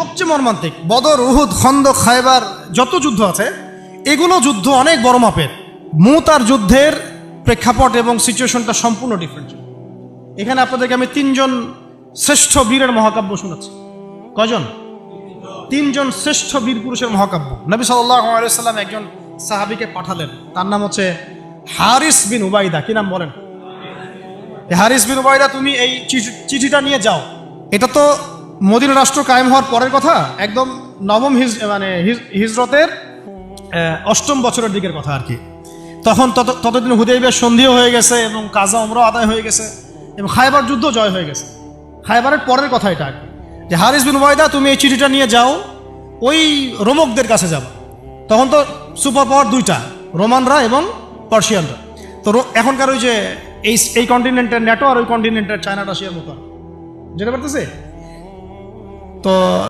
সবচেয়ে মর্মান্তিক। বদর, উহুদ, খন্দক, খায়বার যত যুদ্ধ আছে এগুলো যুদ্ধ অনেক বড় মাপের। মুতার যুদ্ধের প্রেক্ষাপট এবং সিচুয়েশনটা সম্পূর্ণ ডিফারেন্ট। এখানে আপনাদেরকে আমি তিনজন শ্রেষ্ঠ বীরের মহাকাব্য শোনাচ্ছি। কয়জন? তিনজন শ্রেষ্ঠ বীর পুরুষের মহাকাব্য। নবী সাল্লাল্লাহু আলাইহি ওয়াসাল্লাম একজন সাহাবীকে পাঠালেন, তার নাম হচ্ছে হারিস বিন উবাইদা। কি নাম বলেন? হারিস বিন উবাইদা, তুমি এই চিঠিটা নিয়ে যাও। এটা তো মদিনা রাষ্ট্র কায়েম হওয়ার পরের কথা, একদম নবম হিজরতের 8ম বছরের দিকের কথা আর কি। তখন ততদিন হুদাইবিয়ার সন্ধিও হয়ে গেছে এবং কাজা উমরাও আদায় হয়ে গেছে এবং খায়বার যুদ্ধ জয় হয়ে গেছে। খায়বারের পরের কথা এটা আর কি, যে হারিস বিন উবাইদা তুমি এই চিঠিটা নিয়ে যাও, ওই রোমকদের কাছে যাবো। তখন তো সুপার পাওয়ার দুইটা, রোমানরা এবং পার্সিয়ানরা। তো এখনকার ওই যে এই কন্টিনেন্টের ন্যাটো আর ওই কন্টিনেন্টের চায়না রাশিয়ার মতো, যেটা পারতেছে। তো